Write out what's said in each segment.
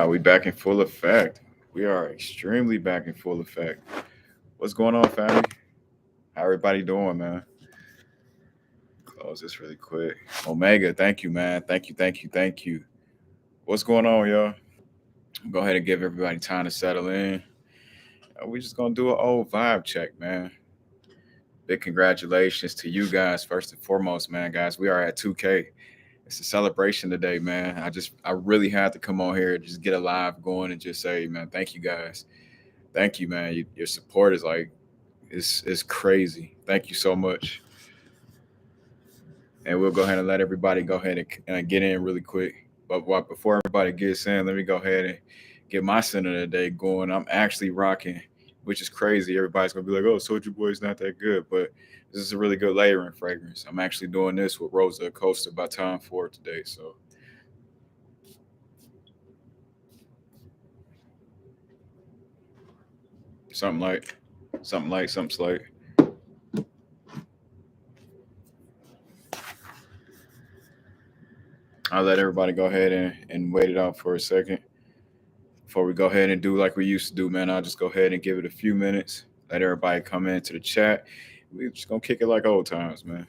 We back in full effect. We are extremely back in full effect. What's going on, family? How everybody doing, man? Close this really quick. Omega, thank you, man. Thank you. What's going on, y'all? Go ahead and give everybody time to settle in. We just gonna do an old vibe check, man. Big congratulations to you guys first and foremost, man. Guys, we are at 2K. It's a celebration today, man. I really had to come on here, just get a live going, and just say, man, thank you guys. Thank you, man. Your support is like it's crazy. Thank you so much. And we'll go ahead and let everybody go ahead and get in really quick. But before everybody gets in, let me go ahead and get my center of the day going. I'm actually rocking, which is crazy. Everybody's gonna be like, "Oh, Soldier Boy's not that good," but this is a really good layering fragrance. I'm actually doing this with Rosa Acosta by Tom Ford today. So something like, something slight. I'll let everybody go ahead and wait it out for a second before we go ahead and do like we used to do, man. I'll just go ahead and give it a few minutes, let everybody come into the chat. We're just gonna kick it like old times, man.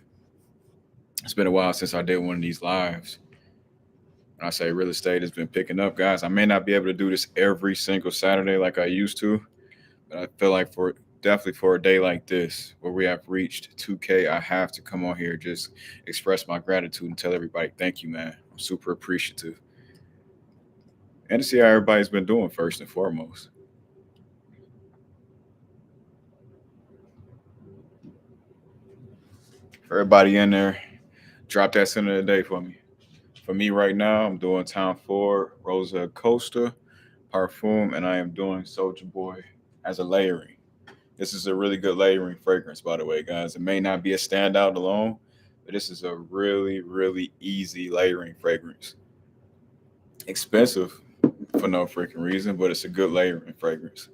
It's been a while since I did one of these lives. When I say real estate has been picking up, guys, I may not be able to do this every single Saturday like I used to, but I feel like for definitely for a day like this where we have reached 2K, I have to come on here, just express my gratitude and tell everybody thank you, man. I'm super appreciative. And to see how everybody's been doing first and foremost. For everybody in there, drop that center of the day for me. For me right now, I'm doing Town 4, Rosa Costa, Parfum, and I am doing Soldier Boy as a layering. This is a really good layering fragrance, by the way, guys. It may not be a standout alone, but this is a really, really easy layering fragrance. Expensive for no freaking reason, but it's a good layering fragrance.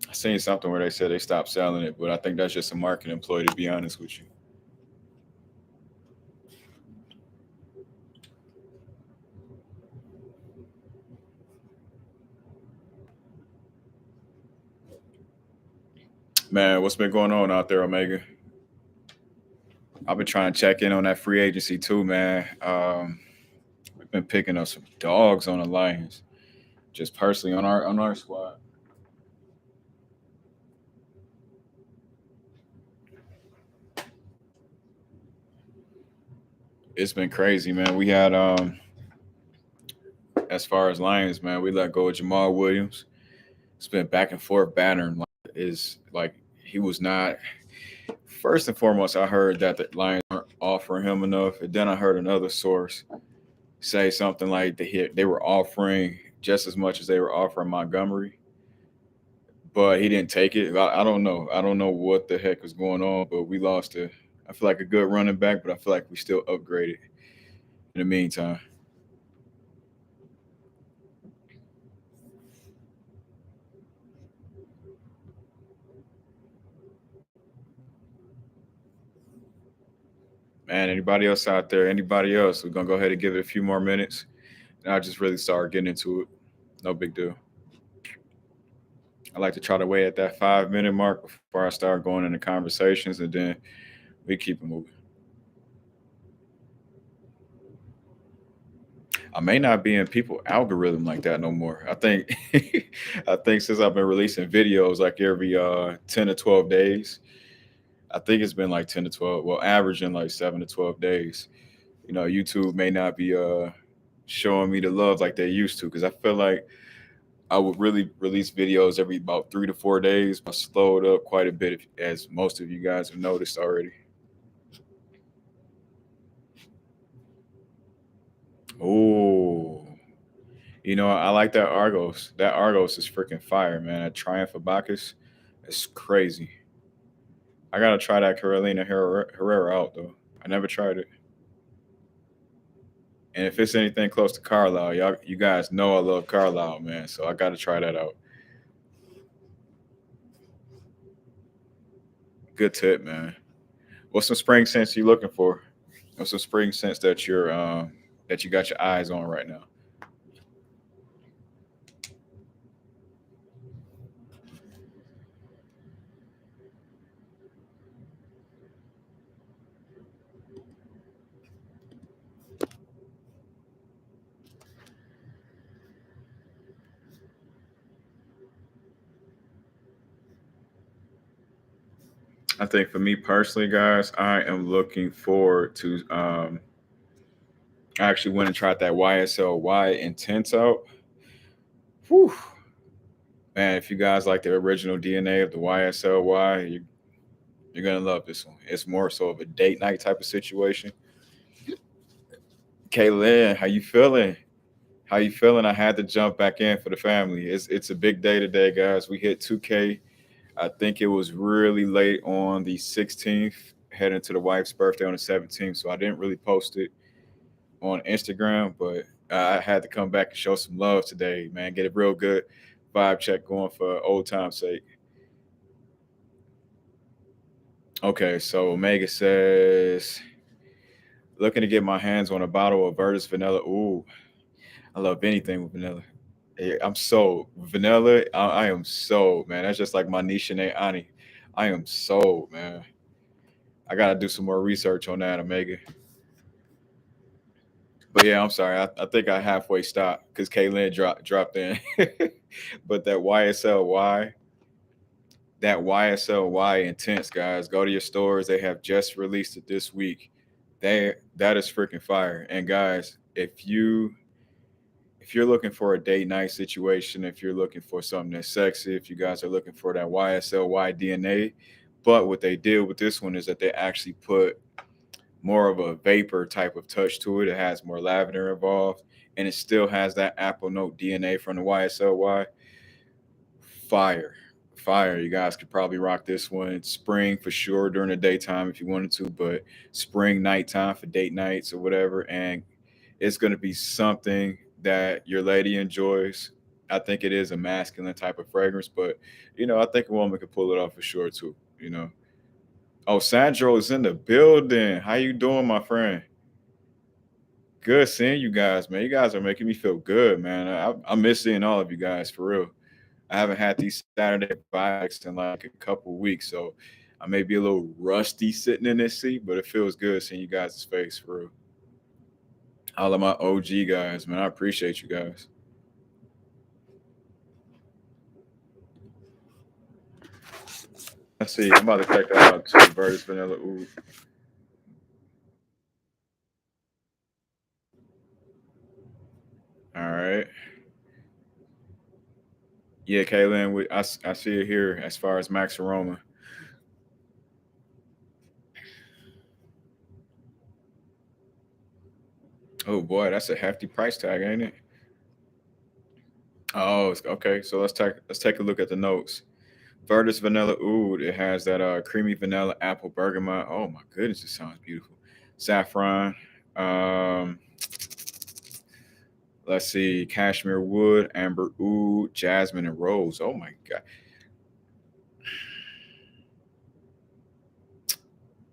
I seen something where they said they stopped selling it, but I think that's just a marketing employee, to be honest with you. Man, what's been going on out there, Omega? I've been trying to check in on that free agency too, man. We've been picking up some dogs on the Lions, just personally on our squad. It's been crazy, man. We had as far as Lions, man, we let go of Jamal Williams. It's been back and forth battering. Like, is like he was not. First and foremost, I heard that the Lions weren't offering him enough, and then I heard another source say something like they were offering just as much as they were offering Montgomery, but he didn't take it. I don't know. I don't know what the heck was going on, but we lost a. I feel like a good running back, but I feel like we still upgraded in the meantime. Man, anybody else out there? Anybody else? We're gonna go ahead and give it a few more minutes, and I'll just really start getting into it. No big deal. I like to try to wait at that 5 minute mark before I start going into conversations, and then we keep it moving. I may not be in people algorithm like that no more. I think I think since I've been releasing videos like every 10 to 12 days, I think it's been like 10 to 12. Well, averaging like 7 to 12 days. YouTube may not be showing me the love like they used to because I feel like I would really release videos every about 3 to 4 days. I slowed up quite a bit, as most of you guys have noticed already. Oh, I like that Argos. That Argos is freaking fire, man. That Triumph of Bacchus, it's crazy. I gotta try that Carolina Herrera out though. I never tried it. And if it's anything close to Carlisle, you guys know I love Carlisle, man. So I gotta try that out. Good tip, man. What's some spring scents you looking for? What's some spring scents that you're that you got your eyes on right now? I think for me personally, guys, I am looking forward to. I actually went and tried that YSLY Intense out. Whew, man! If you guys like the original DNA of the YSLY, you're gonna love this one. It's more so of a date night type of situation. Kaylin, how you feeling? How you feeling? I had to jump back in for the family. It's a big day today, guys. We hit 2K. I think it was really late on the 16th, heading to the wife's birthday on the 17th. So I didn't really post it on Instagram, but I had to come back and show some love today, man. Get a real good vibe check going for old time's sake. Okay, so Omega says, looking to get my hands on a bottle of Virtus Vanilla. Ooh, I love anything with vanilla. I'm sold. Vanilla, I am sold, man. That's just like my niche and Ani. I am sold, man. I gotta do some more research on that, Omega. But yeah, I'm sorry. I think I halfway stopped because Kaylin dropped in. But that YSLY intense, guys. Go to your stores. They have just released it this week. That is freaking fire. And guys, if you're looking for a date night situation, if you're looking for something that's sexy, if you guys are looking for that YSLY DNA, but what they did with this one is that they actually put more of a vapor type of touch to it. It has more lavender involved, and it still has that apple note DNA from the YSLY. Fire, fire. You guys could probably rock this one. Spring for sure during the daytime if you wanted to, but spring nighttime for date nights or whatever. And it's going to be something that your lady enjoys. I think it is a masculine type of fragrance, but I think a woman could pull it off for sure too. Oh, Sandro is in the building. How you doing, my friend? Good seeing you guys, man. You guys are making me feel good, man. I miss seeing all of you guys for real. I haven't had these Saturday vibes in like a couple weeks, so I may be a little rusty sitting in this seat, but it feels good seeing you guys' face for real. All of my OG guys, man. I appreciate you guys. Let's see. I'm about to check that out too. Virtus Vanilla Oud. All right. Yeah, Kaylin, I see it here as far as MAXAROMA. Oh boy, that's a hefty price tag, ain't it? Oh, okay. So let's take a look at the notes. Virtus Vanilla Oud. It has that creamy vanilla apple bergamot. Oh my goodness, it sounds beautiful. Saffron. Um, let's see, cashmere wood, amber oud, jasmine, and rose. Oh my god,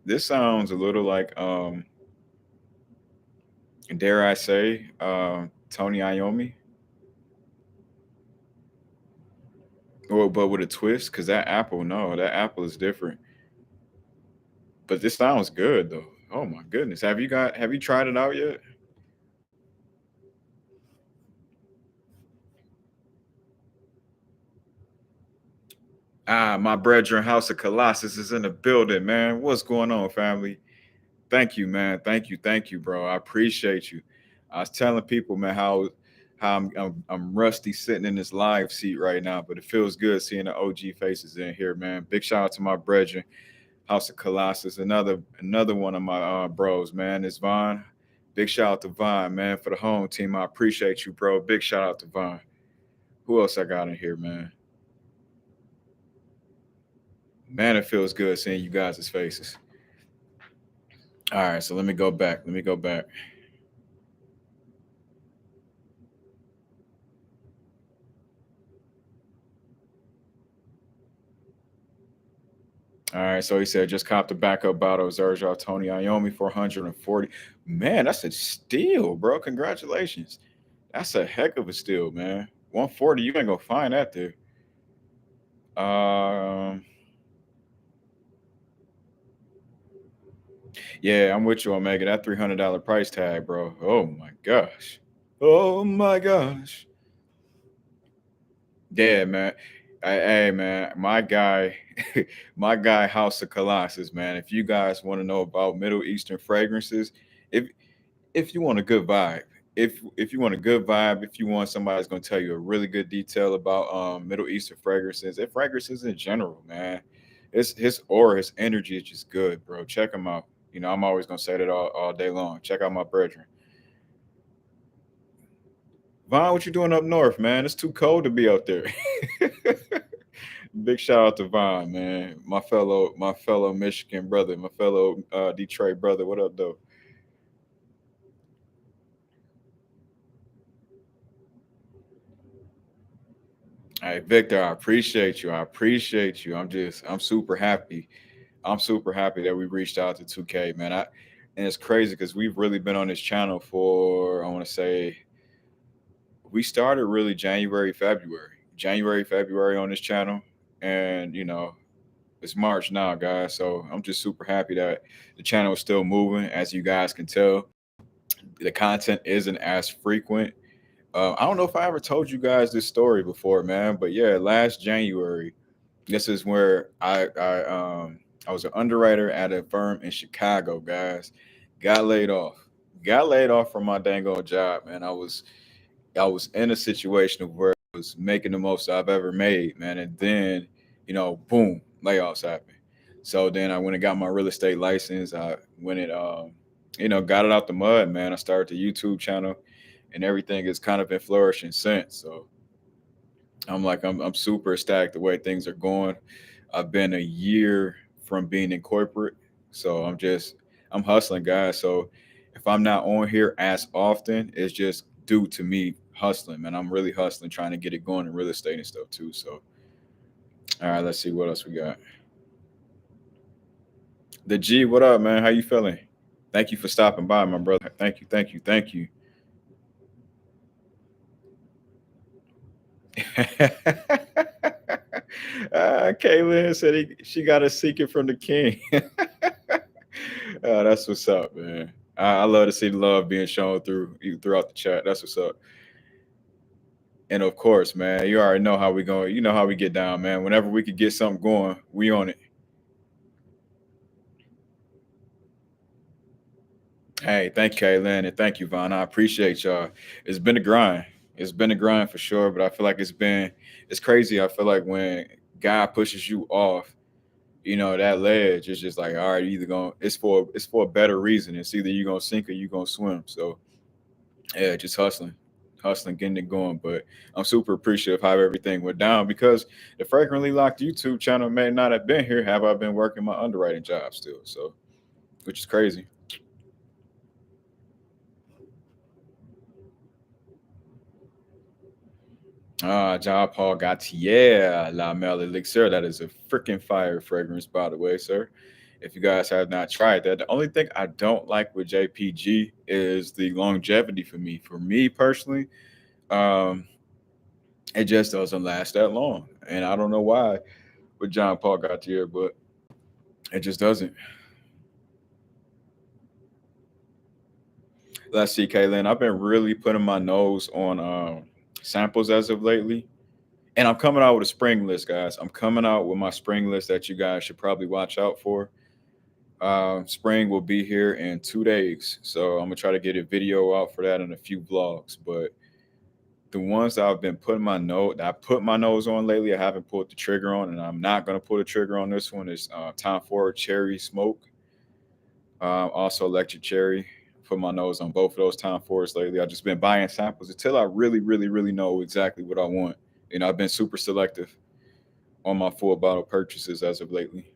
this sounds a little like dare I say, Tony Iommi, or but with a twist, because that apple, no, that apple is different. But this sounds good though. Oh my goodness, have you tried it out yet? Ah, my brethren, House of Colossus is in the building, man. What's going on, family? Thank you, man. Thank you, bro. I appreciate you. I was telling people, man, how I'm rusty sitting in this live seat right now, but it feels good seeing the OG faces in here, man. Big shout out to my brethren, House of Colossus, another one of my bros, man. Is Vaughn. Big shout out to Vaughn, man, for the home team. I appreciate you, bro. Big shout out to Vaughn. Who else I got in here, man? Man, it feels good seeing you guys' faces. All right, so let me go back. Let me go back. All right, so he said just copped a backup bottle of Zerjal Tony Iommi for 140. Man, that's a steal, bro. Congratulations. That's a heck of a steal, man. 140, you ain't gonna find that there. Um, yeah, I'm with you, Omega. That $300 price tag, bro. Oh my gosh. Oh my gosh. Yeah, man. Hey, man, my guy, my guy, House of Colossus, man. If you guys want to know about Middle Eastern fragrances, if if you want a good vibe, if you want a good vibe, if you want somebody that's gonna tell you a really good detail about Middle Eastern fragrances and fragrances in general, man. His aura, his energy is just good, bro. Check him out. You know, I'm always gonna say that all day long. Check out my brethren. Vaughn, what you doing up north, man? It's too cold to be out there. Big shout out to Vaughn, man. My fellow Michigan brother, my fellow Detroit brother. What up, though? Hey, Victor, I appreciate you. I appreciate you. I'm super happy. I'm super happy that we reached out to 2K, man. And it's crazy because we've really been on this channel for, I want to say, we started really January, February on this channel. And, it's March now, guys. So I'm just super happy that the channel is still moving. As you guys can tell, the content isn't as frequent. I don't know if I ever told you guys this story before, man, but yeah, last January, this is where I was an underwriter at a firm in Chicago, guys. Got laid off. Got laid off from my dang old job, man. I was in a situation of where I was making the most I've ever made, man. And then, boom, layoffs happened. So then I went and got my real estate license. I went and got it out the mud, man. I started the YouTube channel and everything has kind of been flourishing since. So I'm super ecstatic the way things are going. I've been a year from being in corporate, so I'm hustling, guys. So if I'm not on here as often, it's just due to me hustling, man. I'm really hustling, trying to get it going in real estate and stuff too. So all right, let's see what else we got. The G, what up, man? How you feeling? Thank you for stopping by, my brother. Thank you, thank you, thank you. Kaylin said she got a secret from the king. That's what's up, man. I love to see the love being shown throughout the chat. That's what's up. And of course, man, you already know how we going. You know how we get down, man. Whenever we could get something going, we on it. Hey, thank you, Kaylin, and thank you, Vaughn. I appreciate y'all. It's been a grind. It's been a grind for sure, but I feel like it's crazy. I feel like when God pushes you off, that ledge is just like, all right, either going it's for a better reason. It's either you're gonna sink or you're gonna swim. So yeah, just hustling, getting it going. But I'm super appreciative how everything went down because the Fragrantly Locked YouTube channel may not have been here have I been working my underwriting job still. So which is crazy. John Paul Gaultier La Mel Elixir. That is a freaking fire fragrance, by the way, sir. If you guys have not tried that, the only thing I don't like with JPG is the longevity for me. For me personally, um, it just doesn't last that long. And I don't know why with John Paul Gaultier, but it just doesn't. Let's see, Kaylin. I've been really putting my nose on samples as of lately. And I'm coming out with a spring list, guys. I'm coming out with my spring list that you guys should probably watch out for. Spring will be here in 2 days. So I'm gonna try to get a video out for that and a few vlogs. But the ones that I put my nose on lately, I haven't pulled the trigger on, and I'm not gonna pull the trigger on this one. Is Tom Ford Cherry Smoke, also Electric Cherry. Put my nose on both of those Tom Fords lately. I've just been buying samples until I really, really, really know exactly what I want. I've been super selective on my full bottle purchases as of lately.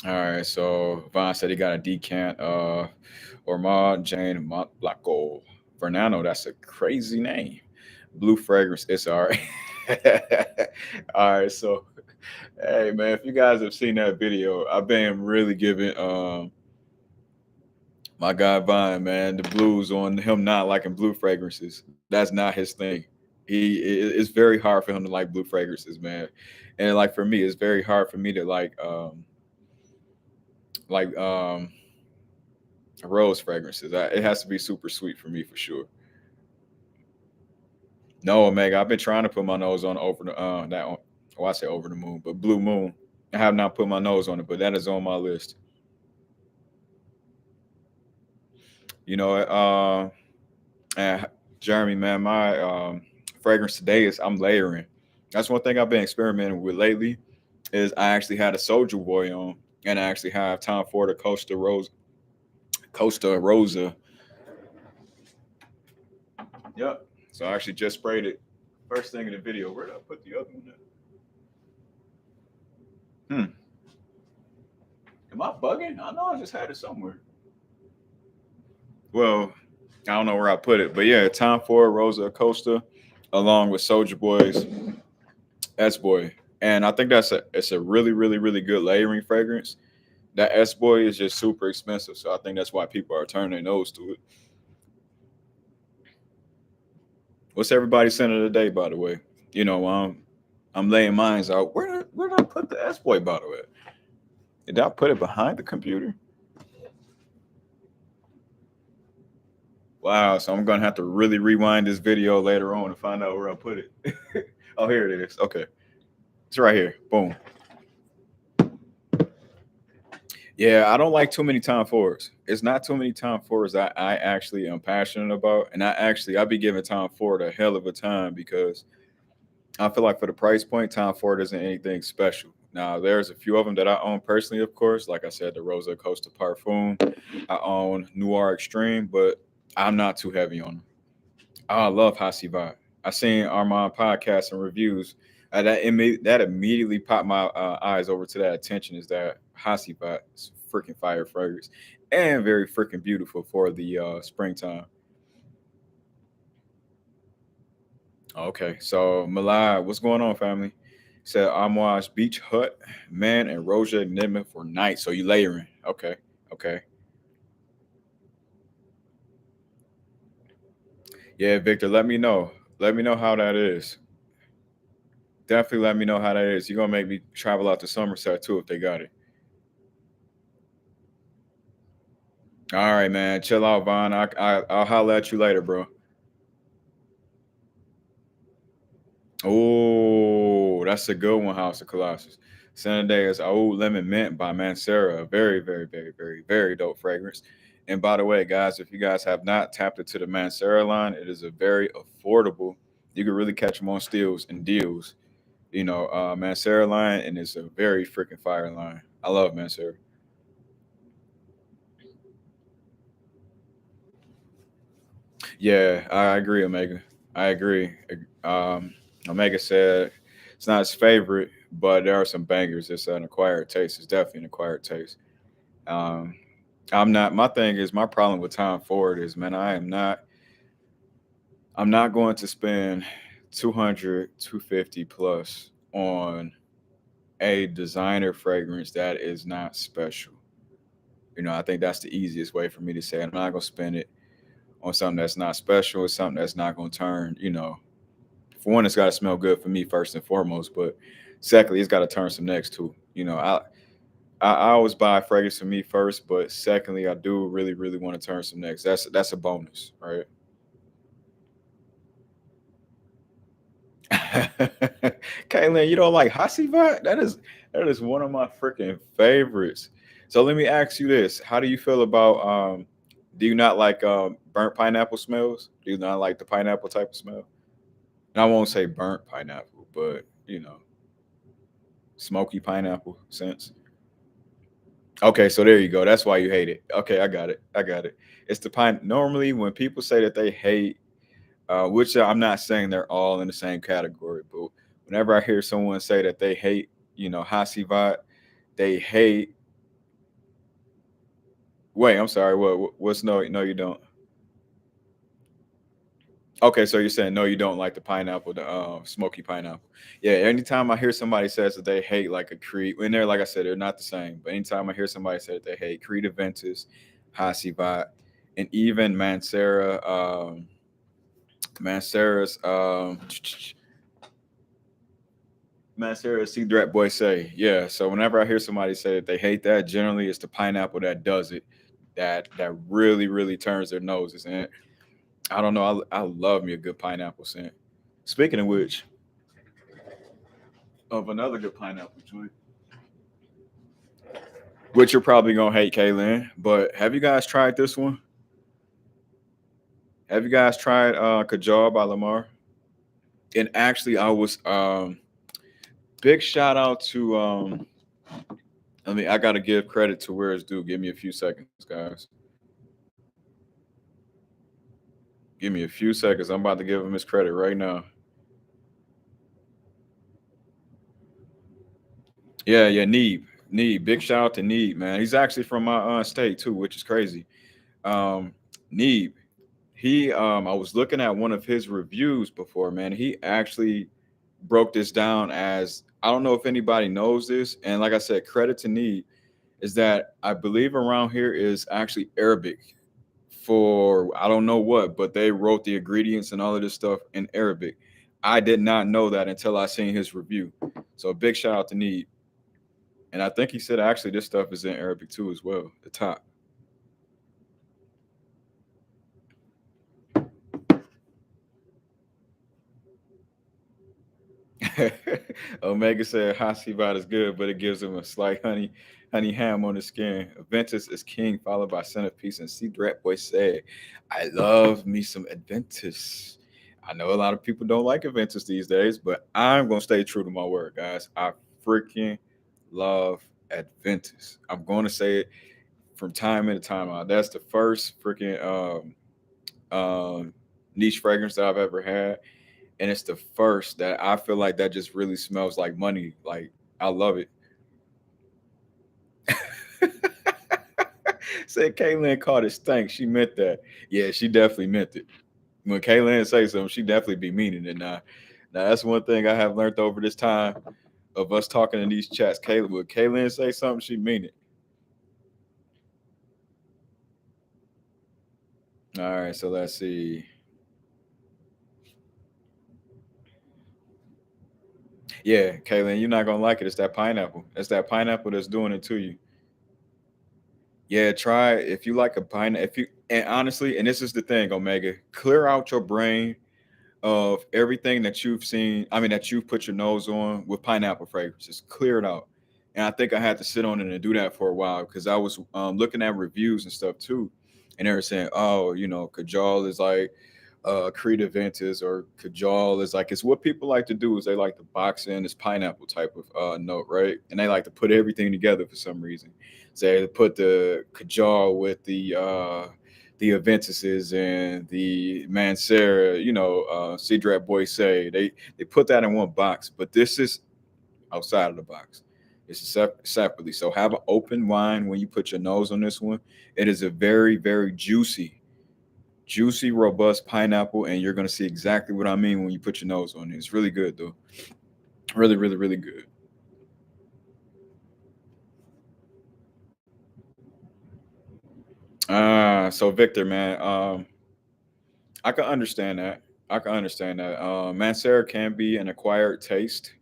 All right, so Vaughn said he got a decant. Ormond Jane Montblanco Fernando. That's a crazy name. Blue fragrance. It's all right. All right. So, hey, man, if you guys have seen that video, I've been really giving my guy Vine, man, the blues on him not liking blue fragrances. That's not his thing. It's very hard for him to like blue fragrances, man. And like for me, it's very hard for me to like rose fragrances. It has to be super sweet for me for sure. No, Omega, I've been trying to put my nose on over the that one. Oh, I say over the moon, but blue moon. I have not put my nose on it, but that is on my list. You know, and Jeremy, man, my fragrance today is I'm layering. That's one thing I've been experimenting with lately. Is I actually had a Soldier Boy on, and I actually have Tom Ford a Costa Rosa. Yep. So I actually just sprayed it. First thing in the video. Where did I put the other one at? Am I bugging? I know I just had it somewhere. Well, I don't know where I put it, but yeah, Tom Ford Rosa Acosta, along with Soldier Boy's S Boy, and I think it's a really really good layering fragrance. That S Boy is just super expensive, so I think that's why people are turning their nose to it. What's everybody's scent of the day, by the way? You know, I'm laying mines out. Where did I put the S Boy bottle at? Did I put it behind the computer? Wow, so I'm gonna have to really rewind this video later on to find out where I put it. Oh, here it is. Okay, it's right here. Boom. Yeah, I don't like too many Tom Fords. It's not too many Tom Fords I actually am passionate about, and I be giving Tom Ford a hell of a time because I feel like for the price point, Tom Ford isn't anything special. Now, there's a few of them that I own personally, of course. Like I said, the Rosa Costa Parfum. I own Noir Extreme, but I'm not too heavy on them. I love Hasi Vibe. I seen Armand podcasts and reviews. That immediately popped my eyes over to that attention is that Hasi Vibe is freaking fire fragrance and very freaking beautiful for the springtime. Okay, so Malai, what's going on, family? Said Amouage Beach Hut, man, and Roja Nidman for night. So you layering. Okay, okay. Yeah, Victor, let me know. Let me know how that is. Definitely let me know how that is. You're gonna make me travel out to Somerset too if they got it. All right, man. Chill out, Vaughn. I'll holler at you later, bro. Oh, that's a good one, House of Colossus. Sunday is Old Lemon Mint by Mancera. Very dope fragrance. And by the way, guys, if you guys have not tapped into the Mancera line, it is a very affordable. You can really catch them on steals and deals. You know, Mancera line, and it's a very freaking fire line. I love Mancera. Yeah, I agree, Omega. I agree. Omega said it's not his favorite, but there are some bangers. It's an acquired taste. It's definitely an acquired taste. Um, I'm not. My thing is my problem with Tom Ford is, man, I am not. I'm not going to spend 200, 250 plus on a designer fragrance that is not special. You know, I think that's the easiest way for me to say it. I'm not gonna spend it on something that's not special. It's something that's not gonna turn, for one, it's got to smell good for me first and foremost. But secondly, it's got to turn some necks too. I always buy fragrance for me first, but secondly, I do really want to turn some necks. That's a bonus, right? Kaylin, you don't like Hasivat? That is one of my freaking favorites. So let me ask you this: how do you feel about Do you not like burnt pineapple smells? Do you not like the pineapple type of smell? And I won't say burnt pineapple, but smoky pineapple scents. Okay, so there you go. That's why you hate it. Okay, I got it. I got it. It's the pine. Normally, when people say that they hate, which I'm not saying they're all in the same category, but whenever I hear someone say that they hate, Hasivat, they hate. Wait, I'm sorry. What's no? No, you don't. Okay, so you're saying no, you don't like the pineapple, the smoky pineapple. Yeah, anytime I hear somebody says that they hate like a Creed, when they're like I said, they're not the same. But anytime I hear somebody say that they hate Creed Aventus, Hasivat, and even Mancera, Mancera's Mancera C Drat Boy say, yeah. So whenever I hear somebody say that they hate that, generally it's the pineapple that does it, that really, really turns their noses. And I don't know, I love me a good pineapple scent. Speaking of which, of another good pineapple joint, which you're probably gonna hate, Kaylin. But have you guys tried this one? Have you guys tried Kajal by Lamar? And actually, I was big shout out to I mean, I gotta give credit to where it's due. Give me a few seconds, guys. Give me a few seconds. I'm about to give him his credit right now. Yeah, yeah, Neeb. Neeb. Big shout out to Neeb, man. He's actually from my state too, which is crazy. Um, Neeb. He I was looking at one of his reviews before, man. He actually broke this down as, I don't know if anybody knows this, and like I said, credit to Need, is that I believe around here is actually Arabic for I don't know what, but they wrote the ingredients and all of this stuff in Arabic. I did not know that until I seen his review. So a big shout out to Need. And I think he said actually this stuff is in Arabic too as well. The top. Omega said Hasivat is good, but it gives him a slight honey ham on the skin. Aventus is king, followed by centerpiece. And C Drat Boy said, I love me some Adventus. I know a lot of people don't like Aventus these days, but I'm gonna stay true to my word, guys. I freaking love Adventus. I'm gonna say it from time into time out. That's the first freaking niche fragrance that I've ever had, and it's the first that I feel like that just really smells like money. Like I love it. Said Kaylin called it stank. She meant that. Yeah, she definitely meant it. When Kaylin say something, she definitely be meaning it. Now that's one thing I have learned over this time of us talking in these chats. Kaylin, when Kaylin say something, she mean it. All right, so let's see. Yeah, Kaylin, you're not gonna like it. It's that pineapple. It's that pineapple that's doing it to you. Yeah, try it. If you like a pine. If you and honestly, and this is the thing, Omega, clear out your brain of everything that you've seen. I mean, that you've put your nose on with pineapple fragrance. Just clear it out. And I think I had to sit on it and do that for a while because I was looking at reviews and stuff too, and they were saying, "Oh, Kajal is like creative ventus or Kajal is like," it's what people like to do is they like to box in this pineapple type of note, right? And they like to put everything together for some reason. So they put the Kajal with the Aventuses and the Mancera, Cedrat Boy say they put that in one box, but this is outside of the box. It's separately. So have an open mind when you put your nose on this one. It is a very, very juicy, robust pineapple, and you're gonna see exactly what I mean when you put your nose on it. It's really good though. Really, really, really good. So Victor, man, I can understand that. I can understand that. Mancera can be an acquired taste,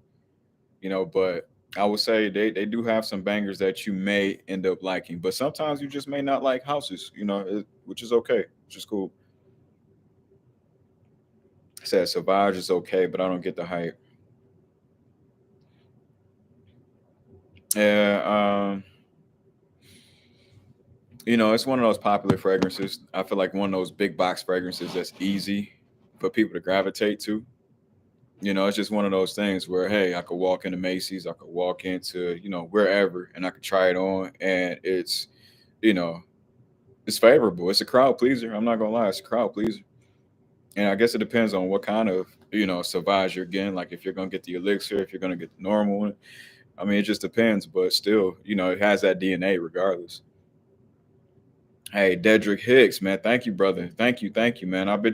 but I would say they do have some bangers that you may end up liking, but sometimes you just may not like houses, which is okay, which is cool. Said Savage is okay, but I don't get the hype. Yeah, it's one of those popular fragrances. I feel like one of those big box fragrances that's easy for people to gravitate to. It's just one of those things where, hey, I could walk into Macy's, I could walk into, wherever, and I could try it on, and you know, it's favorable. It's a crowd pleaser. I'm not gonna lie, it's a crowd pleaser. And I guess it depends on what kind of, Sauvage you're getting. Like if you're gonna get the elixir, if you're gonna get the normal one. I mean, it just depends, but still, it has that DNA regardless. Hey, Dedrick Hicks, man. Thank you, brother. Thank you, man. I've been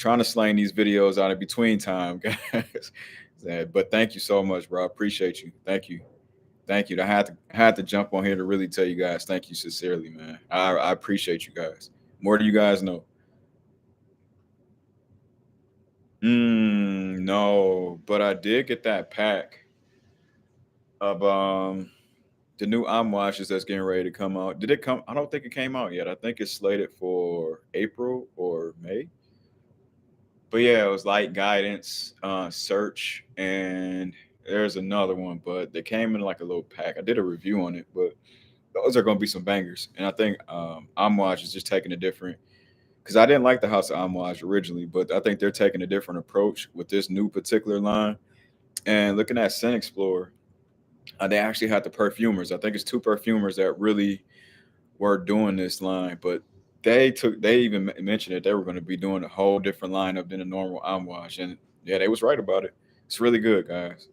trying to slang these videos out in between time, guys. But thank you so much, bro. I appreciate you. Thank you. Thank you. I had to jump on here to really tell you guys thank you sincerely, man. I appreciate you guys. More do you guys know. No, but I did get that pack of the new arm washes that's getting ready to come out. Did it come? I don't think it came out yet. I think it's slated for April or May. But yeah, it was Light Guidance, Search, and there's another one, but they came in like a little pack. I did a review on it, but those are going to be some bangers. And I think Amouage is just taking a different, because I didn't like the House of Amouage originally, but I think they're taking a different approach with this new particular line. And looking at Scent Explorer, they actually had the perfumers. I think it's two perfumers that really were doing this line, but they even mentioned that they were going to be doing a whole different lineup than a normal Amouage. And yeah, they was right about it. It's really good, guys.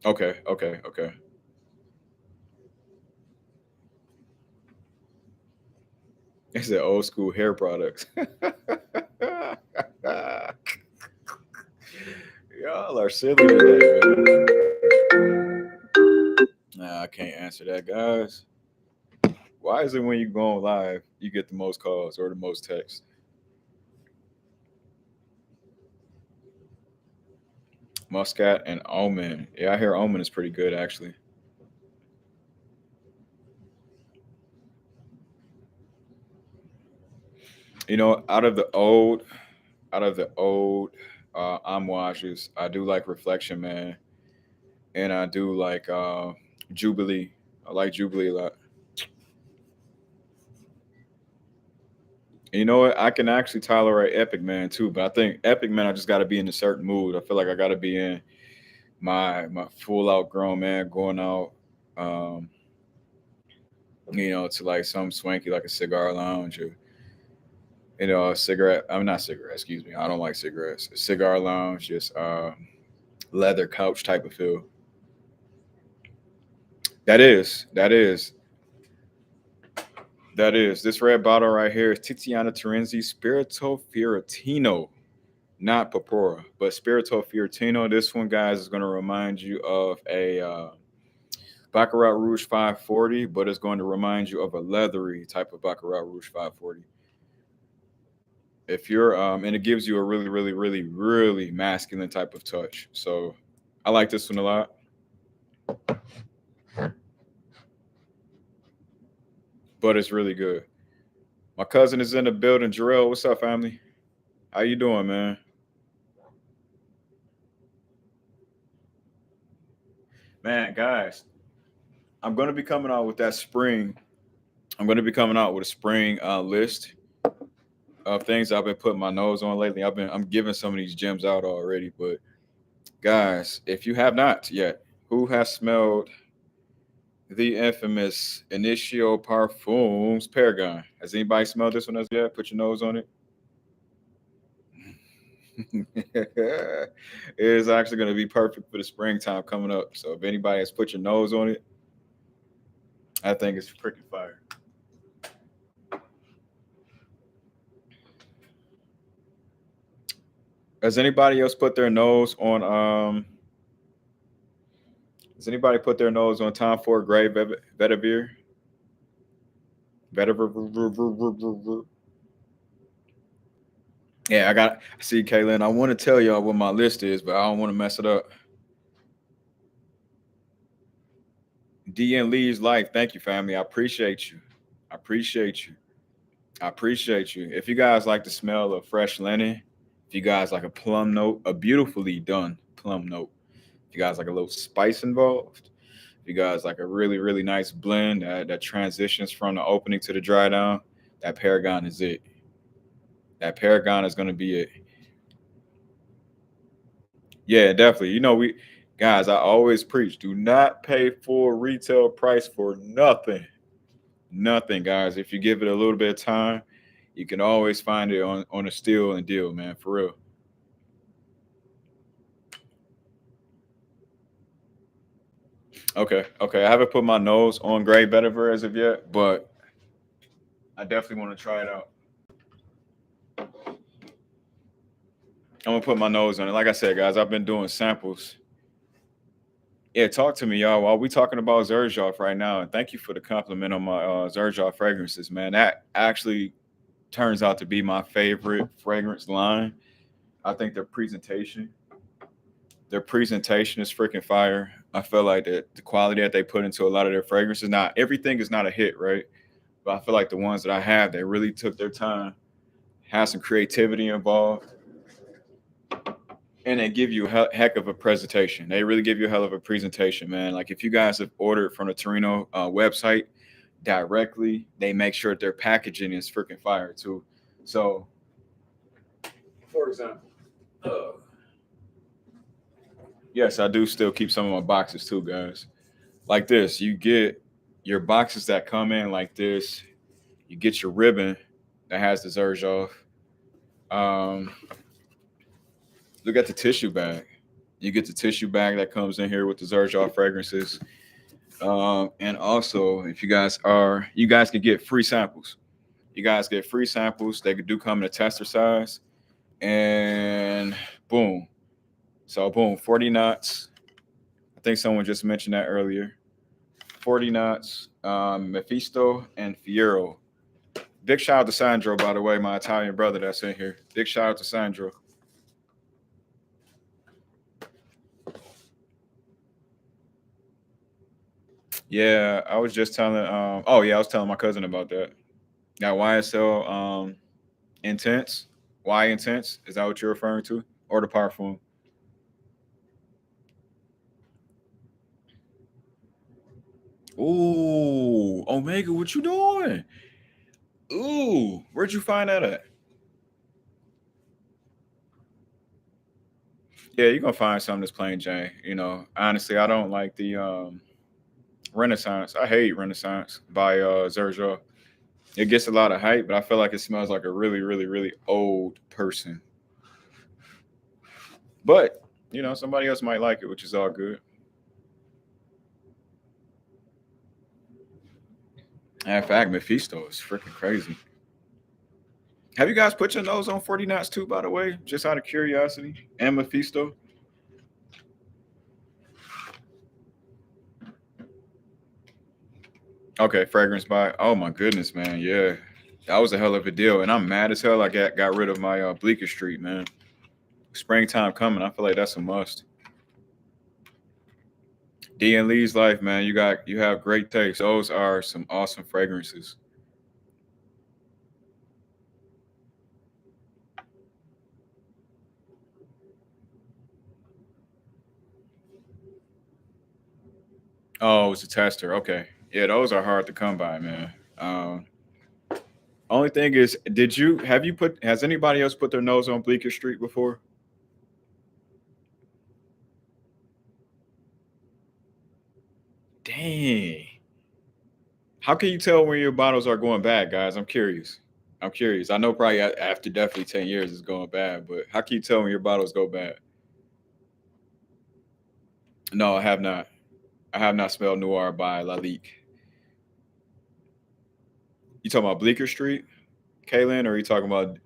Okay, okay, okay. It's the old school hair products. Y'all are silly today, man. Nah, I can't answer that, guys. Why is it when you go on live, you get the most calls or the most texts? Muscat and almond. Yeah, I hear almond is pretty good, actually. You know, out of the old Amouages, I do like Reflection Man, and I do like Jubilee. I like Jubilee a lot. And you know what? I can actually tolerate Epic Man too, but I think Epic Man, I just got to be in a certain mood. I feel like I got to be in my full out grown man going out, um, to like some swanky like a cigar lounge or a cigarette. I'm not cigarette. Excuse me. I don't like cigarettes. A cigar lounge, just leather couch type of feel. That is this red bottle right here is Tiziana Terenzi Spirito Fiorentino, not Papora, but Spirito Fiorentino. This one, guys, is going to remind you of a Baccarat Rouge 540, but it's going to remind you of a leathery type of Baccarat Rouge 540. If you're and it gives you a really, really, really, really masculine type of touch. So I like this one a lot. But it's really good. My cousin is in the building. Jarrell, what's up, family? How you doing, man? Man, guys, I'm gonna be coming out with that spring. I'm gonna be coming out with a spring list of things I've been putting my nose on lately. I'm giving some of these gems out already, but guys, if you have not yet, who has smelled the infamous Initio Parfums Paragon? Has anybody smelled this one as yet? Put your nose on it. It is actually going to be perfect for the springtime coming up. So if anybody has put your nose on it, I think it's freaking fire. Has anybody else put their nose on has anybody put their nose on Tom Ford Gray Vetiver? Vetiver. Yeah, I got see Kaylin. I want to tell y'all what my list is, but I don't want to mess it up. DN Lee's life. Thank you, family. I appreciate you. I appreciate you. I appreciate you. If you guys like the smell of fresh linen, if you guys like a plum note, a beautifully done plum note, if you guys like a little spice involved, if you guys like a really, really nice blend that transitions from the opening to the dry down, that Paragon is it. That Paragon is going to be it. Yeah, definitely. We guys, I always preach, do not pay full retail price for nothing. Nothing, guys. If you give it a little bit of time, you can always find it on a steal and deal, man, for real. Okay, okay. I haven't put my nose on Gray Vetiver as of yet, but I definitely want to try it out. I'm gonna put my nose on it. Like I said, guys, I've been doing samples. Yeah, talk to me, y'all. While we talking about Xerjoff right now, and thank you for the compliment on my Xerjoff fragrances, man. That actually turns out to be my favorite fragrance line. I think their presentation is freaking fire. I feel like the quality that they put into a lot of their fragrances. Not everything is not a hit, right? But I feel like the ones that I have, they really took their time, had some creativity involved, and they give you a heck of a presentation. They really give you a hell of a presentation, man. Like if you guys have ordered from the Torino website directly, they make sure that their packaging is freaking fire too. So, for example, uh, yes, I do still keep some of my boxes too, guys. Like this, you get your boxes that come in like this. You get your ribbon that has the Zerjoff. Um, Look at the tissue bag. You get the tissue bag that comes in here with the Zerjoff fragrances. And also, if you guys can get free samples. You guys get free samples. They do come in a tester size. And boom. So, boom, 40 knots. I think someone just mentioned that earlier. 40 knots, Mephisto, and Fiero. Big shout out to Sandro, by the way, my Italian brother that's in here. Big shout out to Sandro. Yeah, I was just telling. Oh yeah, I was telling my cousin about that. That YSL intense. Y intense. Is that what you're referring to, or the parfum? Ooh, Omega, what you doing? Ooh, where'd you find that at? Yeah, you're gonna find something that's plain Jane. Honestly, I don't like the Renaissance. I hate Renaissance by Zerjo. It gets a lot of hype, but I feel like it smells like a really, really, really old person. But somebody else might like it, which is all good. In fact, Mephisto is freaking crazy. Have you guys put your nose on 40 knots too, by the way? Just out of curiosity. And Mephisto? Okay, fragrance by. Oh my goodness, man. Yeah. That was a hell of a deal. And I'm mad as hell I got rid of my Bleecker Street, man. Springtime coming. I feel like that's a must. D and Lee's life, man. You have great taste. Those are some awesome fragrances. Oh, it's a tester. Okay. Yeah, those are hard to come by, man. Um, Only thing is, has anybody else put their nose on Bleecker Street before? Dang. How can you tell when your bottles are going bad, guys? I'm curious. I'm curious. I know probably after definitely 10 years it's going bad, but how can you tell when your bottles go bad? No, I have not. I have not smelled Noir by Lalique. You talking about Bleecker Street, Kaylin, or are you talking about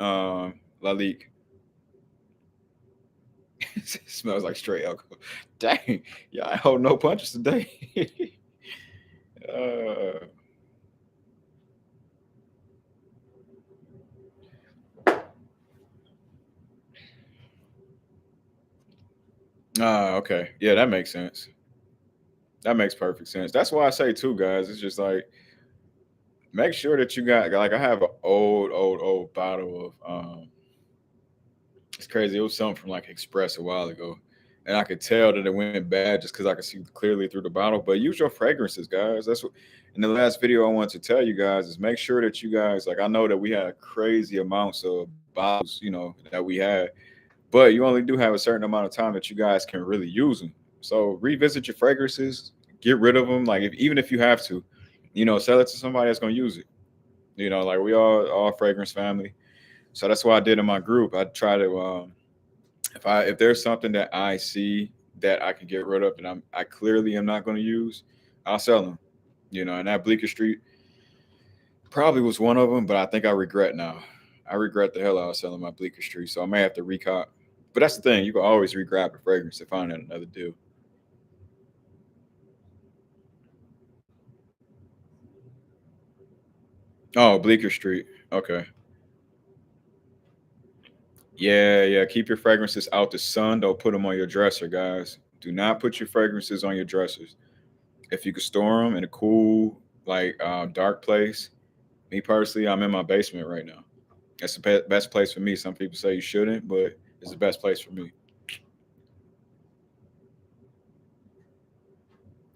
Lalique? It smells like straight alcohol. Dang. Yeah, I hold no punches today. uh, okay. Yeah, that makes sense. That makes perfect sense. That's why I say too, guys. It's just like make sure that you got like I have an old bottle of it's crazy. It was something from like Express a while ago. And I could tell that it went bad just because I could see clearly through the bottle. But use your fragrances, guys. That's what in the last video I want to tell you guys is make sure that you guys like I know that we had crazy amounts of bottles, that we had, but you only do have a certain amount of time that you guys can really use them. So revisit your fragrances, get rid of them. Like even if you have to, sell it to somebody that's gonna use it. Like we all fragrance family. So that's what I did in my group. I try to if there's something that I see that I can get rid of and I clearly am not going to use, I'll sell them. And that Bleecker Street, Probably was one of them, but I think I regret now. I regret the hell out of selling my Bleecker Street, so I may have to recop. But that's the thing, you can always regrab a fragrance and find another deal. Oh, Bleecker Street. Okay. Yeah, yeah. Keep your fragrances out the sun. Don't put them on your dresser, guys. Do not put your fragrances on your dressers. If you could store them in a cool, like dark place. Me personally, I'm in my basement right now. That's the best place for me. Some people say you shouldn't, but it's the best place for me.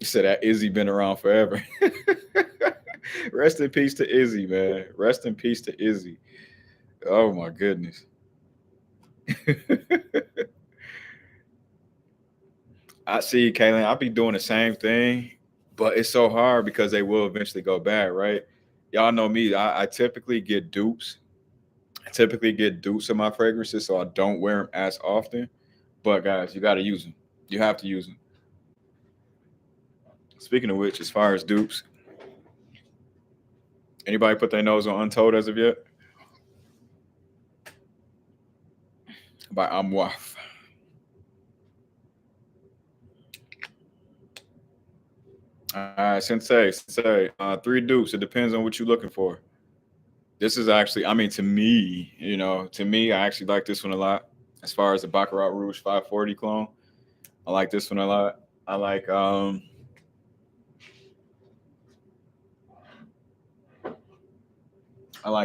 You said that Izzy been around forever. Rest in peace to Izzy, man. Rest in peace to Izzy. Oh my goodness. I see, Kaylin. I'll be doing the same thing, but it's so hard because they will eventually go bad, right? Y'all know me. I typically get dupes. I typically get dupes in my fragrances, so I don't wear them as often. But guys, you got to use them. You have to use them. Speaking of which, as far as dupes, anybody put their nose on Untold as of yet? By Amwaf. All right, Sensei. Three dupes. It depends on what you're looking for. This is actually, I mean, to me, to me, I actually like this one a lot. As far as the Baccarat Rouge 540 clone, I like this one a lot. I like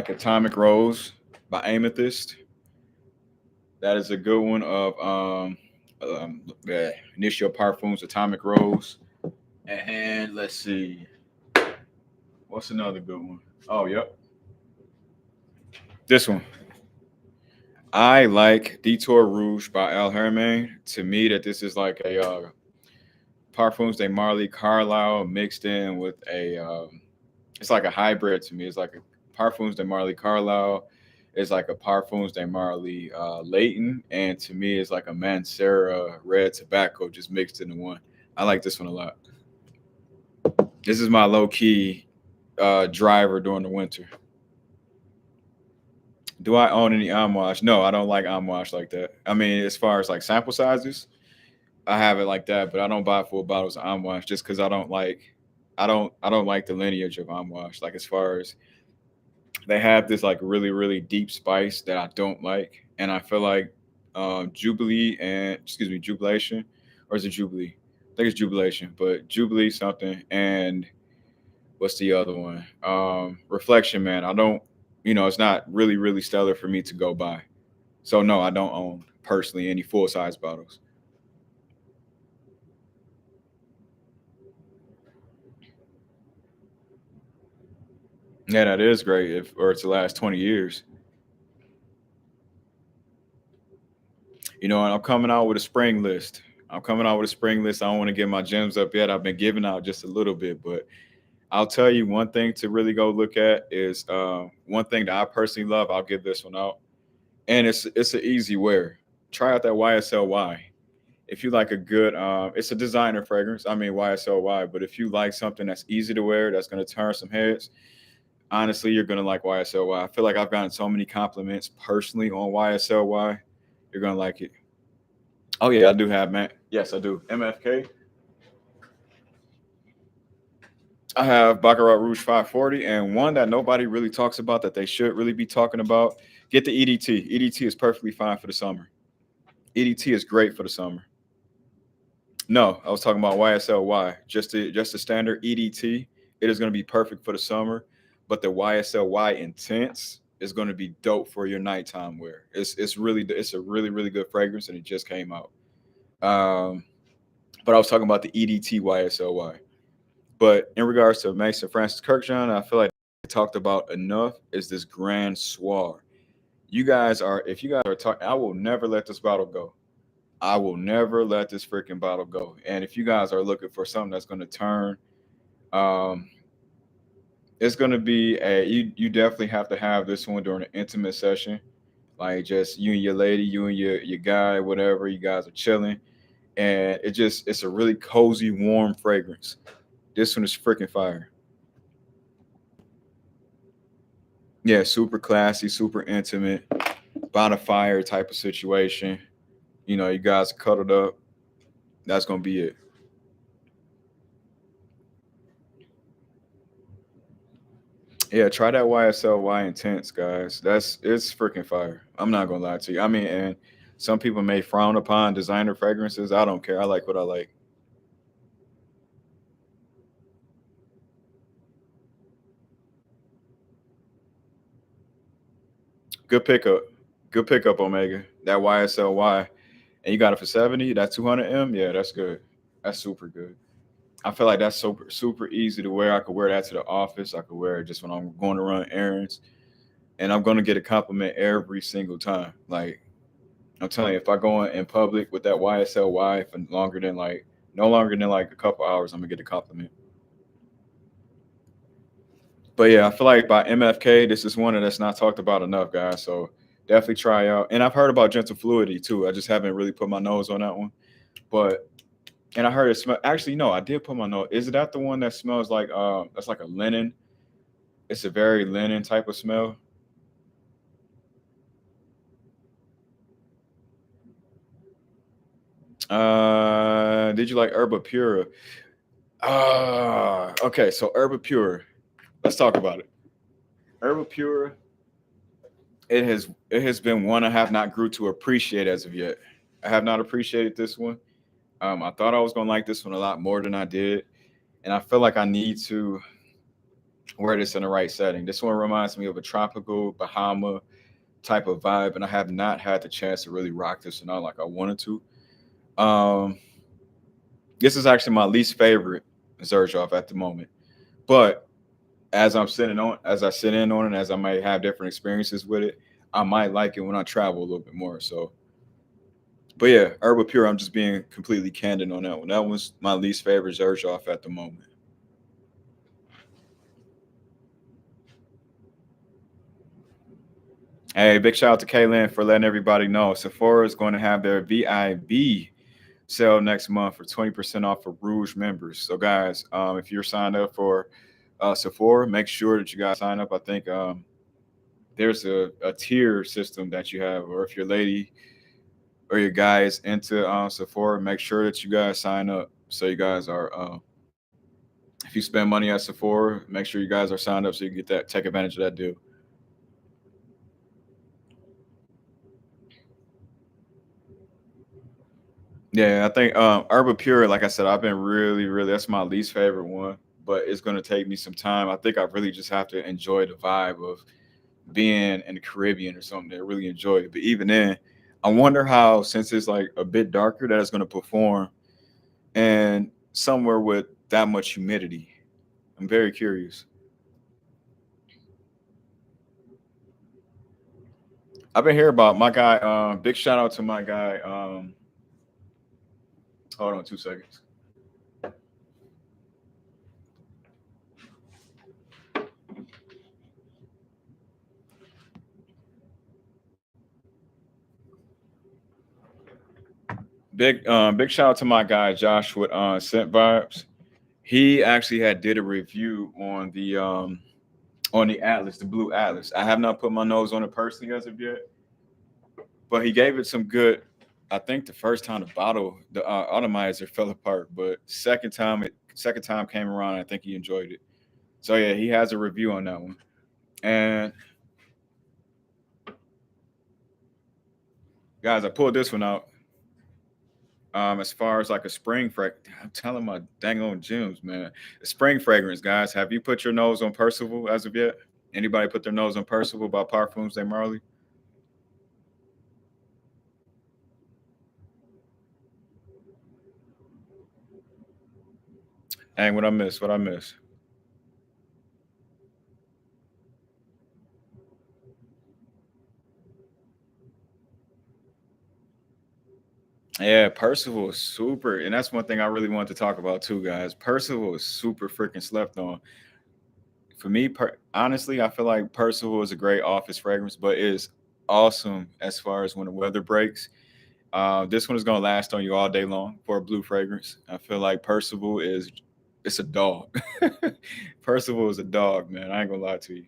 Atomic Rose by Amethyst. That is a good one of Initial Parfums Atomic Rose. And let's see, what's another good one? Oh, yep, this one. I like Detour Rouge by Al Hermain. To me, that this is like a Parfums de Marley Carlisle mixed in with a it's like a hybrid to me. It's like a Parfums de Marley Carlisle. It's like a Parfums de Marley Leighton, and to me, it's like a Mancera Red Tobacco just mixed into one. I like this one a lot. This is my low key driver during the winter. Do I own any Amouage? No, I don't like Amouage like that. I mean, as far as like sample sizes, I have it like that, but I don't buy full bottles of Amouage just because I don't like the lineage of Amouage. Like as far as they have this like really really deep spice that I don't like, and I feel like Jubilee and excuse me Jubilation, or is it Jubilee? I think it's Jubilation, but Jubilee something and what's the other one? Reflection Man. I don't, it's not really really stellar for me to go buy. So no, I don't own personally any full size bottles. Yeah, that is great. If or it's the last 20 years. And I'm coming out with a spring list. I'm coming out with a spring list. I don't want to get my gems up yet. I've been giving out just a little bit, but I'll tell you one thing to really go look at is one thing that I personally love. I'll give this one out, and it's an easy wear. Try out that YSLY. If you like a good, it's a designer fragrance. I mean YSLY, but if you like something that's easy to wear, that's going to turn some heads, honestly, you're gonna like YSLY. I feel like I've gotten so many compliments personally on YSLY. You're gonna like it. Oh yeah, I do have man. Yes, I do. MFK. I have Baccarat Rouge 540 and one that nobody really talks about that they should really be talking about. Get the EDT. EDT is perfectly fine for the summer. EDT is great for the summer. No, I was talking about YSLY. Just the standard EDT. It is going to be perfect for the summer, but the YSLY Intense is going to be dope for your nighttime wear. It's a really really good fragrance and it just came out. Um, but I was talking about the EDT YSLY. But in regards to Mason Francis Kirkjohn, I feel like I talked about enough is this Grand Soir. If you guys are talking, I will never let this bottle go. I will never let this freaking bottle go. And if you guys are looking for something that's going to turn, um, it's going to be you definitely have to have this one during an intimate session, like just you and your lady, you and your guy, whatever. You guys are chilling, and it's a really cozy, warm fragrance. This one is freaking fire. Yeah, super classy, super intimate, by the fire type of situation. You know, you guys cuddled up. That's gonna be it. Yeah, try that YSLY Intense, guys. It's freaking fire. I'm not gonna lie to you. I mean, and some people may frown upon designer fragrances. I don't care. I like what I like. Good pickup. Good pickup, Omega. That YSLY. And you got it for 70, that 200M? Yeah, that's good. That's super good. I feel like that's super easy to wear. I could wear that to the office. I could wear it just when I'm going to run errands. And I'm gonna get a compliment every single time. Like I'm telling you, if I go in public with that YSLY for longer than like no longer than like a couple hours, I'm gonna get a compliment. But yeah, I feel like by MFK, this is one that's not talked about enough, guys. So definitely try out. And I've heard about gentle fluidity too. I just haven't really put my nose on that one. But and I heard it smell. Actually, no, I did put my nose. Is that the one that smells like that's like a linen? It's a very linen type of smell. Did you like Herba Pura? Okay. So Herba Pura. Let's talk about it. Herba Pura. It has been one I have not grew to appreciate as of yet. I have not appreciated this one. I thought I was gonna like this one a lot more than I did, and I feel like I need to wear this in the right setting. This one reminds me of a tropical Bahama type of vibe, and I have not had the chance to really rock this one out like I wanted to. Um, this is actually my least favorite Zerjoff at the moment, but as I sit in on it, as I might have different experiences with it, I might like it when I travel a little bit more. So, but yeah, Herba Pure, I'm just being completely candid on that one. That was my least favorite Zerjoff at the moment. Hey, big shout out to Kaylin for letting everybody know Sephora is going to have their VIB sale next month for 20% off for Rouge members. So, guys, if you're signed up for Sephora, make sure that you guys sign up. I think there's a tier system that you have, or if your lady or your guys into Sephora, make sure that you guys sign up. So, you guys are, if you spend money at Sephora, make sure you guys are signed up so you can get that, take advantage of that deal. Yeah, I think Herba Pure, like I said, I've been really that's my least favorite one, but it's gonna take me some time. I think I really just have to enjoy the vibe of being in the Caribbean or something to really enjoy it. But even then, I wonder how since it's like a bit darker that it's gonna perform and somewhere with that much humidity. I'm very curious. I've been hearing about my guy, big shout out to my guy. Hold on 2 seconds. Big shout out to my guy Josh with Scent Vibes. He actually had did a review on the Atlas, the Blue Atlas. I have not put my nose on it personally as of yet, but he gave it some good. I think the first time the bottle, the atomizer fell apart, but second time came around. I think he enjoyed it. So yeah, he has a review on that one. And guys, I pulled this one out. As far as like a spring fragrance, I'm telling my dang on gems, man. The spring fragrance, guys. Have you put your nose on Percival as of yet? Anybody put their nose on Percival by Parfums de Marley? Dang, what I miss? What I miss? Yeah, Percival is super, and that's one thing I really want to talk about too, guys. Percival is super freaking slept on. For me, honestly, I feel like Percival is a great office fragrance, but it is awesome as far as when the weather breaks. This one is gonna last on you all day long for a blue fragrance. I feel like Percival is it's a dog. Percival is a dog, man. I ain't gonna lie to you.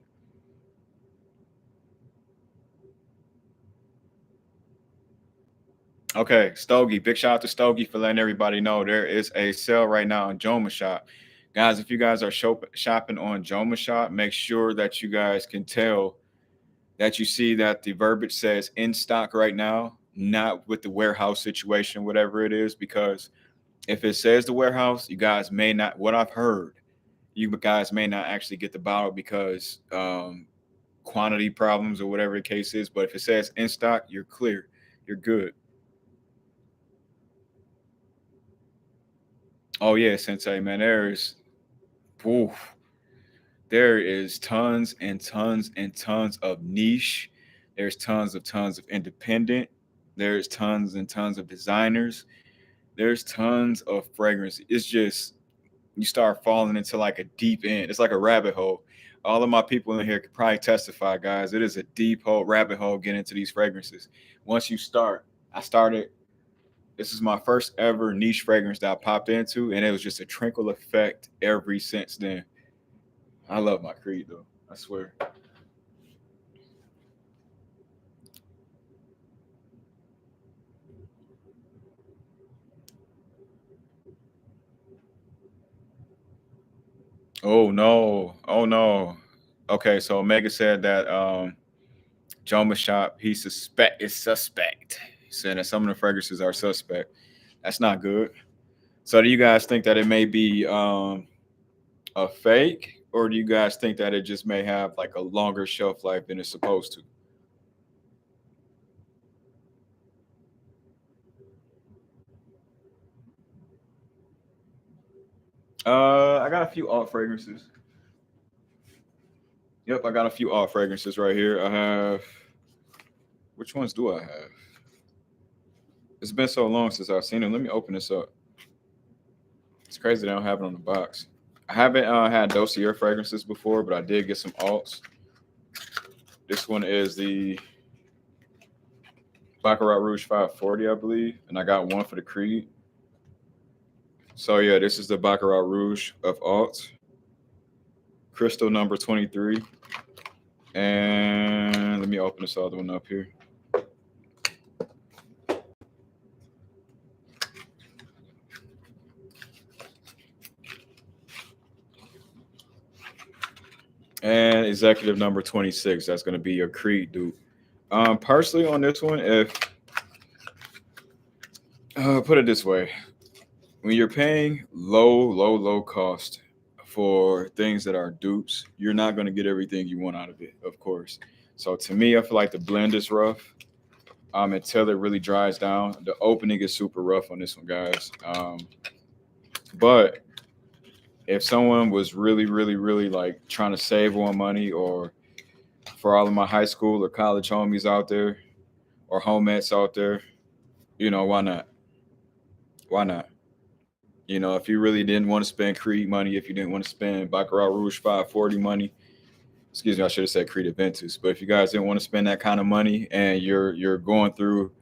Okay, Stogie. Big shout out to Stogie for letting everybody know there is a sale right now on Joma Shop. Guys, if you guys are shopping on Joma Shop, make sure that you guys can tell that you see that the verbiage says in stock right now, not with the warehouse situation, whatever it is, because if it says the warehouse, you guys may not, what I've heard, you guys may not actually get the bottle because quantity problems or whatever the case is. But if it says in stock, you're clear, you're good. Oh yeah, Sensei, man, oof, there is tons and tons and tons of niche. There's tons of independent. There's tons and tons of designers. There's tons of fragrance. It's just you start falling into like a deep end. It's like a rabbit hole. All of my people in here could probably testify, guys. It is a deep hole, rabbit hole getting into these fragrances. Once you start, I started. This is my first ever niche fragrance that I popped into, and it was just a trickle effect ever since then. I love my Creed though. I swear. Oh no. Oh no. Okay, so Omega said that Joma Shop, he suspect is suspect. He said that some of the fragrances are suspect. That's not good. So do you guys think that it may be a fake, or do you guys think that it just may have like a longer shelf life than it's supposed to? I got a few alt fragrances. Yep, I got a few alt fragrances right here. I have, which ones do I have? It's been so long since I've seen them. Let me open this up. It's crazy they don't have it on the box. I haven't had dossier fragrances before, but I did get some alts. This one is the Baccarat Rouge 540, I believe, and I got one for the Creed. So yeah, this is the Baccarat Rouge of alts, crystal number 23. And let me open this other one up here. And executive number 26. That's going to be your Creed dude. Personally, on this one, if put it this way, when you're paying low cost for things that are dupes, you're not going to get everything you want out of it, of course. So to me, I feel like the blend is rough until it really dries down. The opening is super rough on this one, guys. But if someone was really like trying to save on money, or for all of my high school or college homies out there or homettes out there, why not? Why not? If you really didn't want to spend Creed money, if you didn't want to spend Baccarat Rouge 540 money, excuse me, I should have said Creed Aventus. But if you guys didn't want to spend that kind of money and you're going through,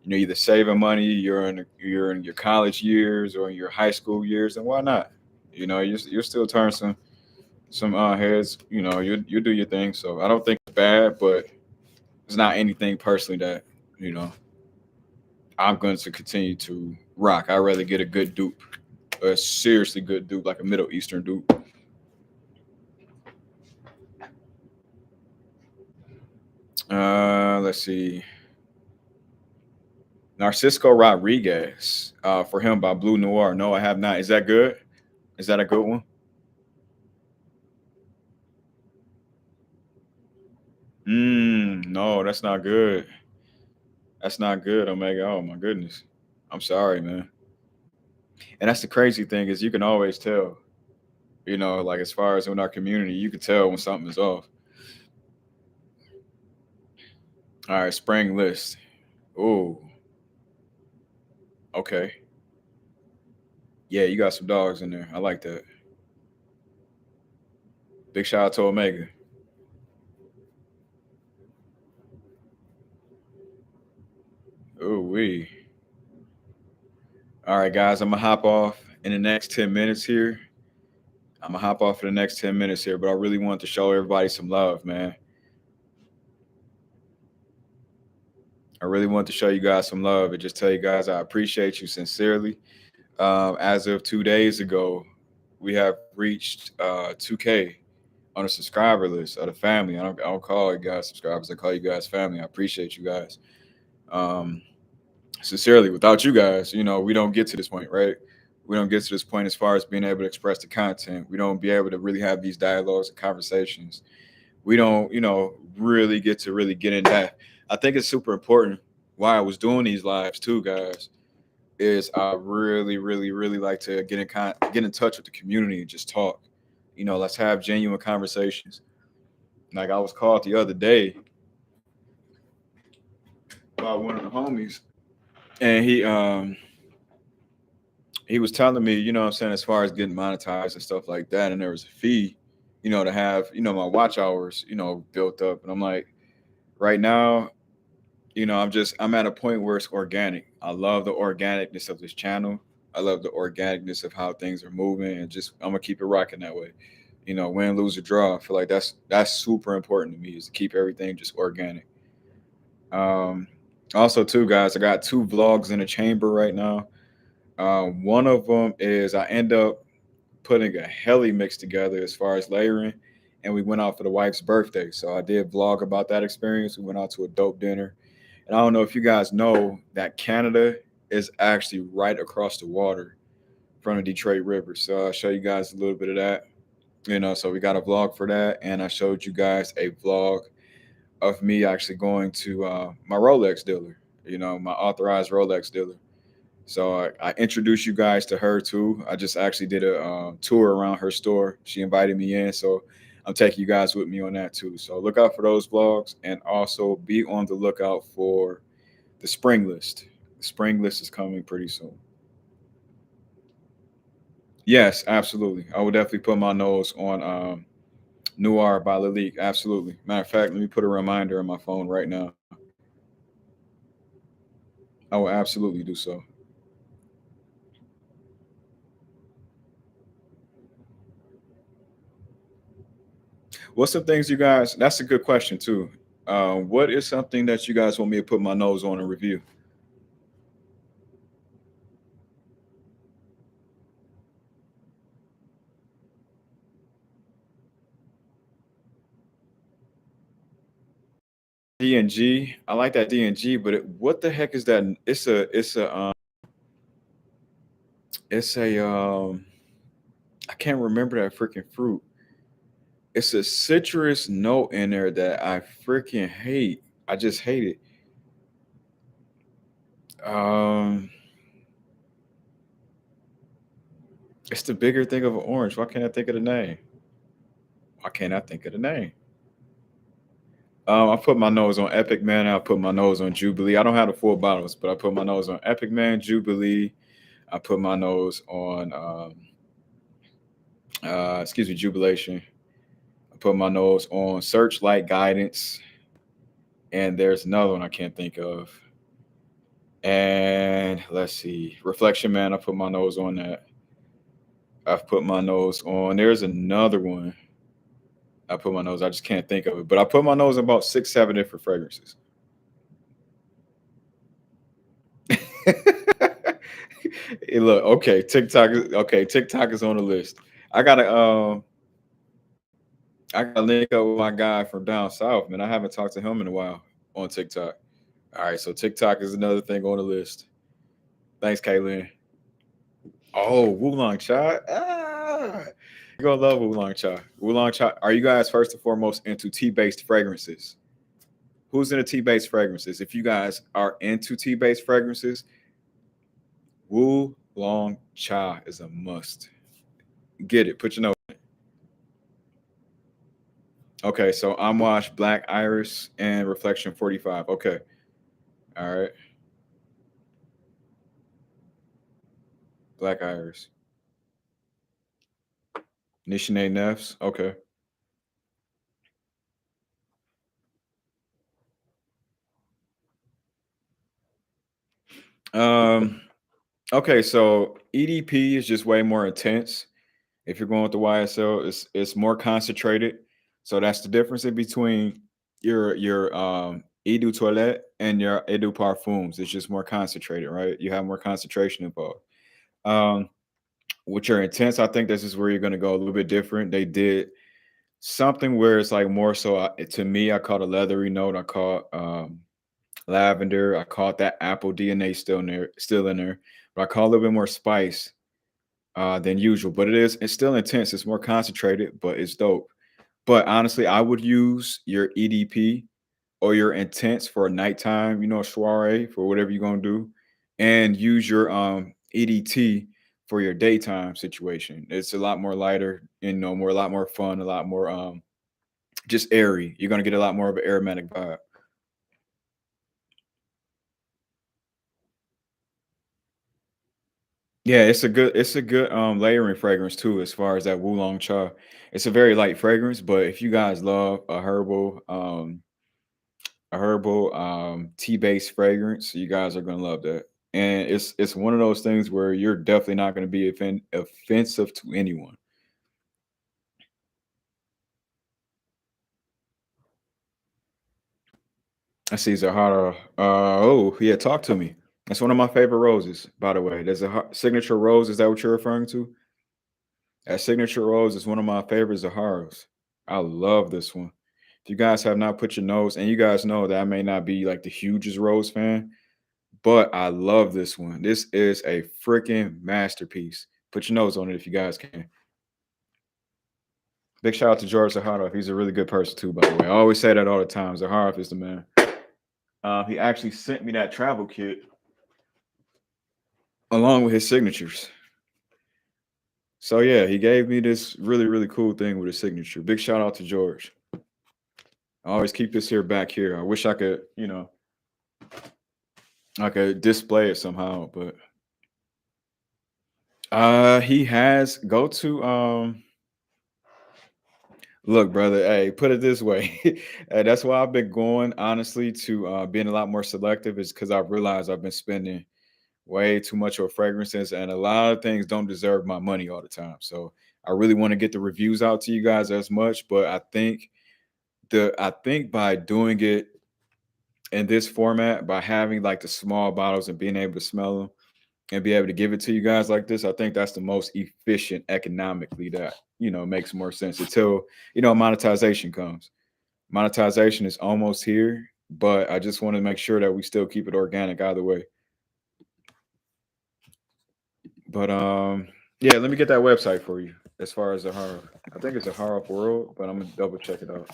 either saving money, you're in your college years or in your high school years, then why not? You still turn some heads. You do your thing. So I don't think it's bad, but it's not anything personally that you know I'm going to continue to rock. I'd rather get a good dupe, a seriously good dupe, like a Middle Eastern dupe. Let's see. Narcisco Rodriguez, for him by Blue Noir. No, I have not. Is that good? Is that a good one? No, that's not good. That's not good, Omega. Oh my goodness. I'm sorry, man. And that's the crazy thing is you can always tell. Like as far as in our community, you can tell when something is off. All right, spring list. Oh, okay. Yeah, you got some dogs in there. I like that. Big shout out to Omega. Oh, we. All right, guys, I'm gonna hop off in the next 10 minutes here. I'm gonna hop off for the next 10 minutes here, but I really want to show everybody some love, man. I really want to show you guys some love and just tell you guys I appreciate you sincerely. As of 2 days ago, we have reached 2K on a subscriber list of the family. I don't call you guys subscribers. I call you guys family. I appreciate you guys. Um, Sincerely, without you guys, we don't get to this point, right? We don't get to this point as far as being able to express the content. We don't be able to really have these dialogues and conversations. We don't, really get to really get in depth. I think it's super important why I was doing these lives too, guys, is I really, really, really like to get in touch with the community and just talk. Let's have genuine conversations. Like I was called the other day by one of the homies, and he was telling me, what I'm saying, as far as getting monetized and stuff like that, and there was a fee, to have, my watch hours, built up. And I'm like, right now, I'm at a point where it's organic. I love the organicness of this channel. I love the organicness of how things are moving, and just I'm gonna keep it rocking that way. Win, lose, or draw. I feel like that's super important to me, is to keep everything just organic. Um, Also, too, guys, I got two vlogs in the chamber right now. One of them is I end up putting a heli mix together as far as layering, and we went out for the wife's birthday. So I did vlog about that experience. We went out to a dope dinner, and I don't know if you guys know that Canada is actually right across the water from the Detroit River. So I'll show you guys a little bit of that. So we got a vlog for that, and I showed you guys a vlog of me actually going to my Rolex dealer. My authorized Rolex dealer. So I introduced you guys to her too. I just actually did a tour around her store. She invited me in, so I'm taking you guys with me on that too. So look out for those vlogs, and also be on the lookout for the spring list. The spring list is coming pretty soon. Yes, absolutely. I will definitely put my nose on Noir by Lalique. Absolutely. Matter of fact, let me put a reminder on my phone right now. I will absolutely do so. What's some things you guys? That's a good question too. What is something that you guys want me to put my nose on and review? D&G. I like that D&G, but what the heck is that? It's a I can't remember that freaking fruit. It's a citrus note in there that I freaking hate. I just hate it. Um, it's the bigger thing of an orange. Why can't I think of the name? Why can't I think of the name? I put my nose on Epic Man. I put my nose on Jubilee. I don't have the full bottles, but I put my nose on Epic Man, Jubilee. I put my nose on, excuse me, Jubilation. I put my nose on Searchlight Guidance, and there's another one I can't think of. And let's see, Reflection Man. I put my nose on that. I've put my nose on. There's another one. I put my nose. I just can't think of it, but I put my nose on about 6, 7 different fragrances. Hey, look, okay, TikTok is okay. TikTok is on the list. I gotta I gotta link up with my guy from down south, man. I haven't talked to him in a while on TikTok. All right, so TikTok is another thing on the list. Thanks, Kaylin. Oh, Wulong Cha. You're gonna love Wulong Cha. Wulong Cha. Are you guys first and foremost into tea-based fragrances? Who's into tea-based fragrances? If you guys are into tea-based fragrances, Wulong Cha is a must. Get it. Put your note. Okay, so I'm Wash, Black Iris, and Reflection 45. Okay. All right. Black Iris. Nishane Nefs. Okay. Um, okay, so EDP is just way more intense. If you're going with the YSL, it's more concentrated. So that's the difference in between your Eau de toilette and your Eau de parfums. It's just more concentrated, right? You have more concentration involved. Um, with your intents, I think this is where you're going to go a little bit different. They did something where it's like more so to me, I caught a leathery note. I caught lavender. I caught that apple DNA still in there, but I caught a little bit more spice than usual. But it's still intense. It's more concentrated, but it's dope. But honestly, I would use your EDP or your intense for a nighttime, soiree for whatever you're gonna do, and use your EDT for your daytime situation. It's a lot more lighter, more a lot more fun, a lot more just airy. You're gonna get a lot more of an aromatic vibe. Yeah, it's a good layering fragrance too, as far as that Wulong Cha. It's a very light fragrance, but if you guys love a herbal tea-based fragrance, you guys are gonna love that. And it's one of those things where you're definitely not gonna be offensive to anyone. I see Zahara. Oh yeah, talk to me. That's one of my favorite roses, by the way. There's a signature rose. Is that what you're referring to? That signature rose is one of my favorite Zaharas. I love this one. If you guys have not put your nose, and you guys know that I may not be like the hugest rose fan, but I love this one. This is a freaking masterpiece. Put your nose on it if you guys can. Big shout out to George Zaharov. He's a really good person too, by the way. I always say that all the time. Zaharov is the man. He actually sent me that travel kit along with his signatures. So yeah, he gave me this really, really cool thing with his signature. Big shout out to George. I always keep this here back here. I wish I could, I could display it somehow, but he has go to look, brother, hey, put it this way. That's why I've been going honestly to being a lot more selective is because I've realized I've been spending way too much on fragrances and a lot of things don't deserve my money all the time. So I really want to get the reviews out to you guys as much, but I think by doing it in this format, by having like the small bottles and being able to smell them and be able to give it to you guys like this, I think that's the most efficient economically that, makes more sense until, monetization comes. Monetization is almost here, but I just want to make sure that we still keep it organic either way. But yeah, let me get that website for you as far as the horror. I think it's a horror world, but I'm gonna double check it out.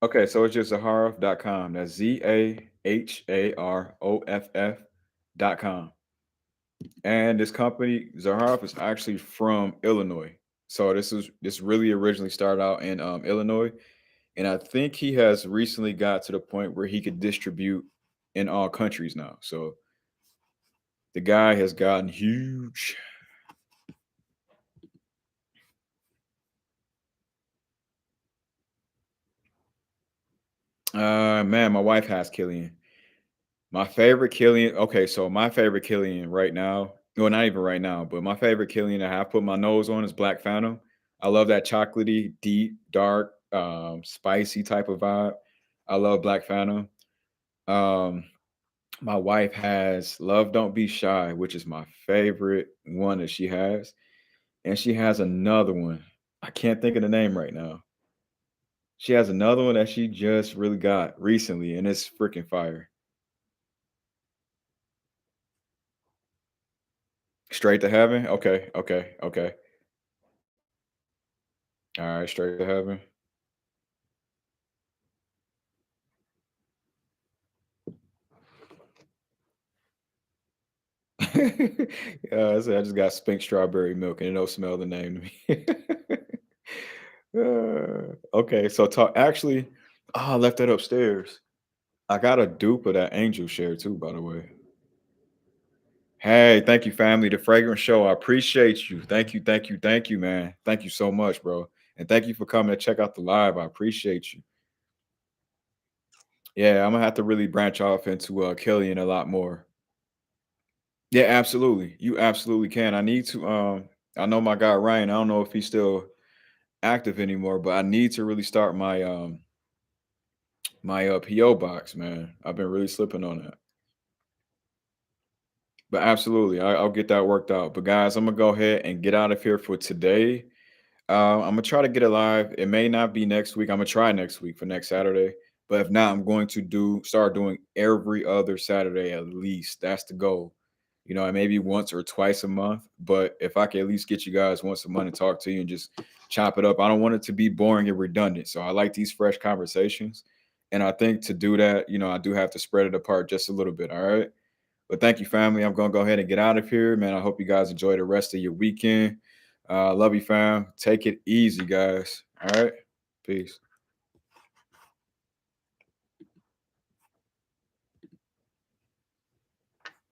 Okay, so it's just zaharoff.com. That's ZAHAROFF.com. And this company, Zaharoff, is actually from Illinois. So this really originally started out in Illinois. And I think he has recently got to the point where he could distribute in all countries now. So the guy has gotten huge. Man, my wife has Killian. My favorite Killian. Okay, so my favorite Killian right now. Well, not even right now, but my favorite Killian I have put my nose on is Black Phantom. I love that chocolatey, deep, dark, spicy type of vibe. I love Black Phantom. Um, my wife has Love Don't Be Shy, which is my favorite one that she has. And she has another one. I can't think of the name right now. She has another one that she just really got recently, and it's freaking fire. Straight to Heaven? Okay, okay, okay. Alright, Straight to Heaven. I said I just got Spink Strawberry Milk, and it don't smell the name to me. Okay, so talk actually, I left that upstairs. I got a dupe of that Angel Share too, by the way. Hey, thank you, family. The Fragrance Show. I appreciate you. Thank you, man. Thank you so much, bro. And thank you for coming to check out the live. I appreciate you. Yeah, I'm gonna have to really branch off into Killian a lot more. Yeah, absolutely. You absolutely can. I need to. I know my guy Ryan. I don't know if he's still active anymore, but I need to really start my PO box, man. I've been really slipping on that. But absolutely, I'll get that worked out. But guys, I'm gonna go ahead and get out of here for today. I'm gonna try to get it live. It may not be next week. I'm gonna try next week for next Saturday. But if not, I'm going to start doing every other Saturday at least. That's the goal. And maybe once or twice a month. But if I can at least get you guys once a month and talk to you and just chop it up, I don't want it to be boring and redundant. So I like these fresh conversations. And I think to do that, I do have to spread it apart just a little bit. All right. But thank you, family. I'm gonna go ahead and get out of here, man. I hope you guys enjoy the rest of your weekend. Love you, fam. Take it easy, guys. All right. Peace.